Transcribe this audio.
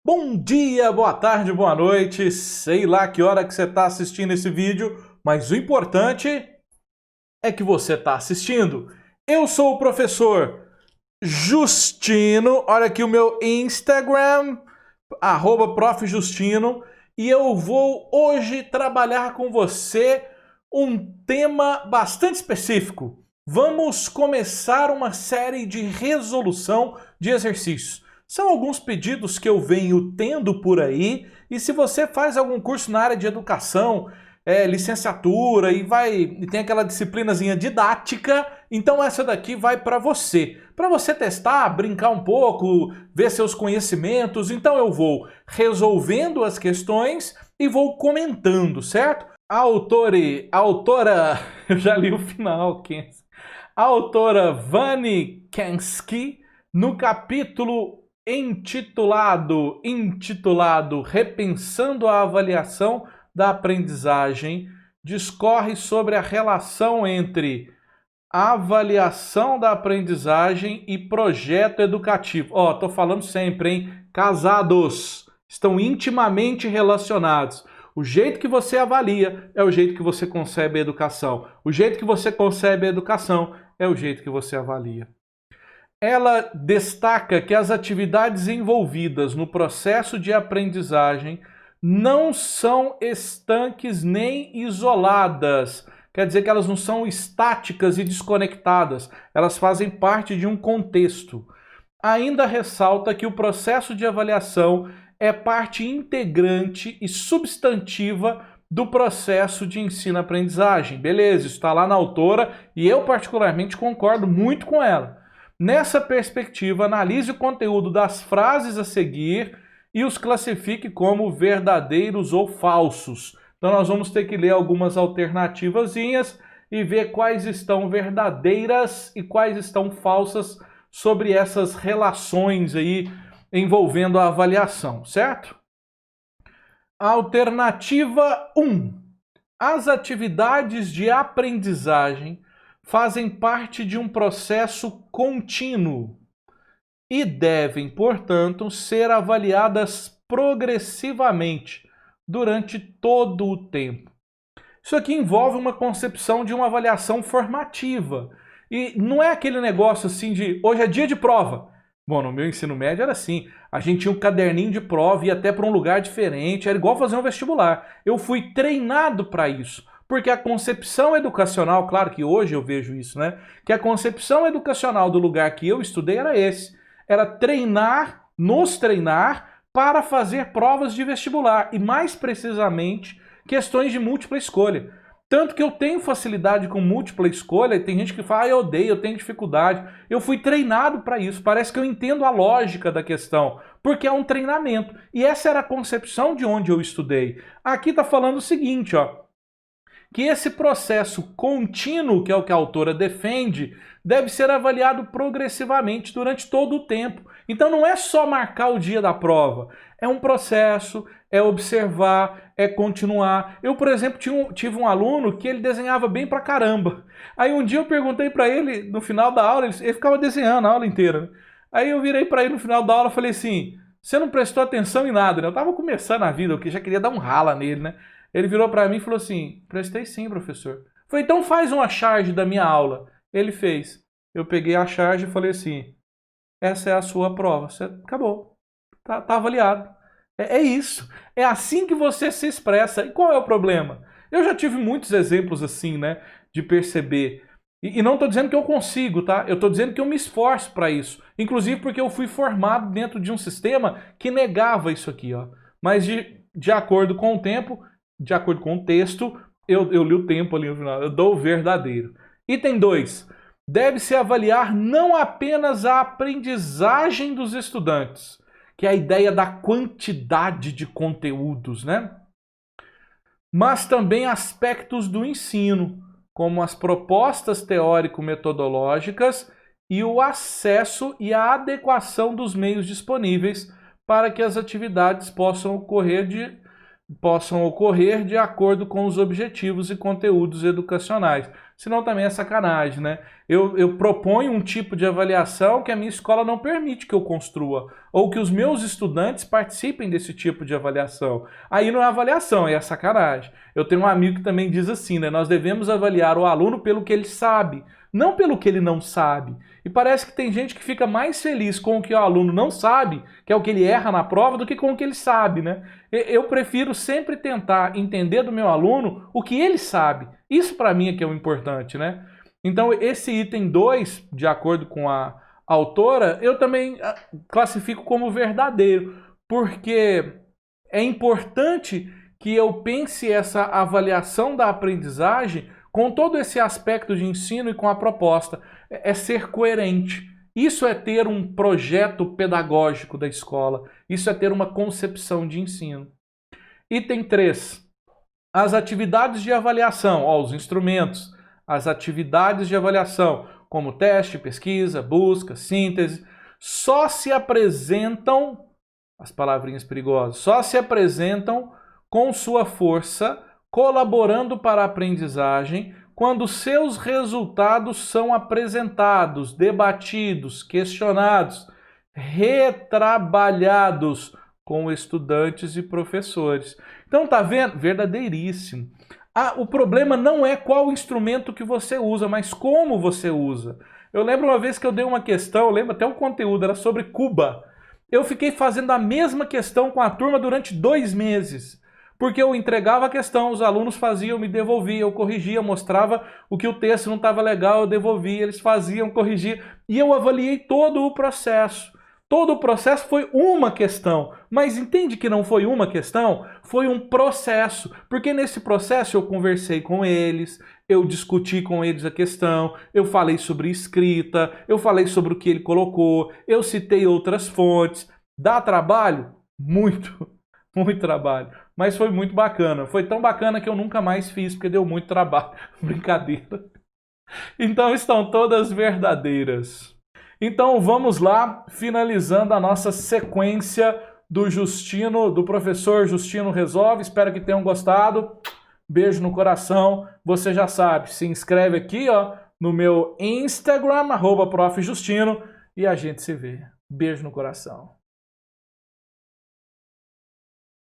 Bom dia, boa tarde, boa noite, sei lá que hora que você está assistindo esse vídeo, mas o importante é que você está assistindo. Eu sou o professor Justino, olha aqui o meu Instagram, @Prof. Justino, e eu vou hoje trabalhar com você um tema bastante específico. Vamos começar uma série de resolução de exercícios. São alguns pedidos que eu venho tendo por aí, e se você faz algum curso na área de educação, licenciatura e tem aquela disciplinazinha didática, então essa daqui vai para você testar, brincar um pouco, ver seus conhecimentos. Então eu vou resolvendo as questões e vou comentando, certo? A autora, eu já li o final, a autora Vani Kensky, no capítulo intitulado Repensando a Avaliação da Aprendizagem, discorre sobre a relação entre avaliação da aprendizagem e projeto educativo. Ó, tô falando sempre, hein? Casados estão intimamente relacionados. O jeito que você avalia é o jeito que você concebe a educação. O jeito que você concebe a educação é o jeito que você avalia. Ela destaca que as atividades envolvidas no processo de aprendizagem não são estanques nem isoladas. Quer dizer que elas não são estáticas e desconectadas. Elas fazem parte de um contexto. Ainda ressalta que o processo de avaliação é parte integrante e substantiva do processo de ensino-aprendizagem. Beleza, isso está lá na autora e eu particularmente concordo muito com ela. Nessa perspectiva, analise o conteúdo das frases a seguir e os classifique como verdadeiros ou falsos. Então nós vamos ter que ler algumas alternativazinhas e ver quais estão verdadeiras e quais estão falsas sobre essas relações aí envolvendo a avaliação, certo? Alternativa 1. As atividades de aprendizagem fazem parte de um processo contínuo e devem, portanto, ser avaliadas progressivamente durante todo o tempo. Isso aqui envolve uma concepção de uma avaliação formativa. E não é aquele negócio assim de hoje é dia de prova. Bom, no meu ensino médio era assim. A gente tinha um caderninho de prova, ia até para um lugar diferente, era igual fazer um vestibular. Eu fui treinado para isso. Porque a concepção educacional, claro que hoje eu vejo isso, né? Que a concepção educacional do lugar que eu estudei era esse. Era treinar, nos treinar para fazer provas de vestibular. E mais precisamente, questões de múltipla escolha. Tanto que eu tenho facilidade com múltipla escolha, e tem gente que fala, eu odeio, eu tenho dificuldade. Eu fui treinado para isso, parece que eu entendo a lógica da questão, porque é um treinamento. E essa era a concepção de onde eu estudei. Aqui está falando o seguinte, ó, que esse processo contínuo, que é o que a autora defende, deve ser avaliado progressivamente durante todo o tempo. Então não é só marcar o dia da prova, é um processo, é observar, é continuar. Eu, por exemplo, tive um aluno que ele desenhava bem pra caramba. Aí um dia eu perguntei pra ele, no final da aula, ele ficava desenhando a aula inteira. Aí eu virei pra ele no final da aula e falei assim, você não prestou atenção em nada, né? Eu tava começando a vida, eu já queria dar um rala nele, né? Ele virou pra mim e falou assim, prestei sim, professor. Eu falei, então faz uma charge da minha aula. Ele fez. Eu peguei a charge e falei assim, essa é a sua prova. Você acabou. Tá avaliado. É isso. É assim que você se expressa. E qual é o problema? Eu já tive muitos exemplos assim, né? De perceber. E não estou dizendo que eu consigo, tá? Eu estou dizendo que eu me esforço para isso. Inclusive porque eu fui formado dentro de um sistema que negava isso aqui, ó. Mas de acordo com o tempo, de acordo com o texto, eu li o tempo ali no final. Eu dou o verdadeiro. Item 2. Deve-se avaliar não apenas a aprendizagem dos estudantes, que é a ideia da quantidade de conteúdos, né? Mas também aspectos do ensino, como as propostas teórico-metodológicas e o acesso e a adequação dos meios disponíveis para que as atividades possam ocorrer possam ocorrer de acordo com os objetivos e conteúdos educacionais. Senão também é sacanagem, né? Eu proponho um tipo de avaliação que a minha escola não permite que eu construa, ou que os meus estudantes participem desse tipo de avaliação. Aí não é avaliação, é sacanagem. Eu tenho um amigo que também diz assim, né? Nós devemos avaliar o aluno pelo que ele sabe, não pelo que ele não sabe. E parece que tem gente que fica mais feliz com o que o aluno não sabe, que é o que ele erra na prova, do que com o que ele sabe, né? Eu prefiro sempre tentar entender do meu aluno o que ele sabe. Isso para mim é que é o importante, né? Então esse item 2, de acordo com a autora, eu também classifico como verdadeiro, porque é importante que eu pense essa avaliação da aprendizagem com todo esse aspecto de ensino e com a proposta. É ser coerente. Isso é ter um projeto pedagógico da escola. Isso é ter uma concepção de ensino. Item 3. As atividades de avaliação, os instrumentos, as atividades de avaliação, como teste, pesquisa, busca, síntese, só se apresentam, as palavrinhas perigosas, só se apresentam com sua força, colaborando para a aprendizagem, quando seus resultados são apresentados, debatidos, questionados, retrabalhados com estudantes e professores. Então, tá vendo? Verdadeiríssimo. O problema não é qual instrumento que você usa, mas como você usa. Eu lembro uma vez que eu dei uma questão, eu lembro até o conteúdo, era sobre Cuba. Eu fiquei fazendo a mesma questão com a turma durante 2 meses. Porque eu entregava a questão, os alunos faziam, me devolviam, eu corrigia, mostrava o que o texto não estava legal, eu devolvia, eles faziam, corrigia. E eu avaliei todo o processo. Todo o processo foi uma questão, mas entende que não foi uma questão? Foi um processo, porque nesse processo eu conversei com eles, eu discuti com eles a questão, eu falei sobre escrita, eu falei sobre o que ele colocou, eu citei outras fontes. Dá trabalho? Muito, muito trabalho, mas foi muito bacana. Foi tão bacana que eu nunca mais fiz, porque deu muito trabalho. Brincadeira. Então estão todas verdadeiras. Então vamos lá, finalizando a nossa sequência do professor Justino Resolve. Espero que tenham gostado. Beijo no coração. Você já sabe, se inscreve aqui no meu Instagram, @profjustino, e a gente se vê. Beijo no coração.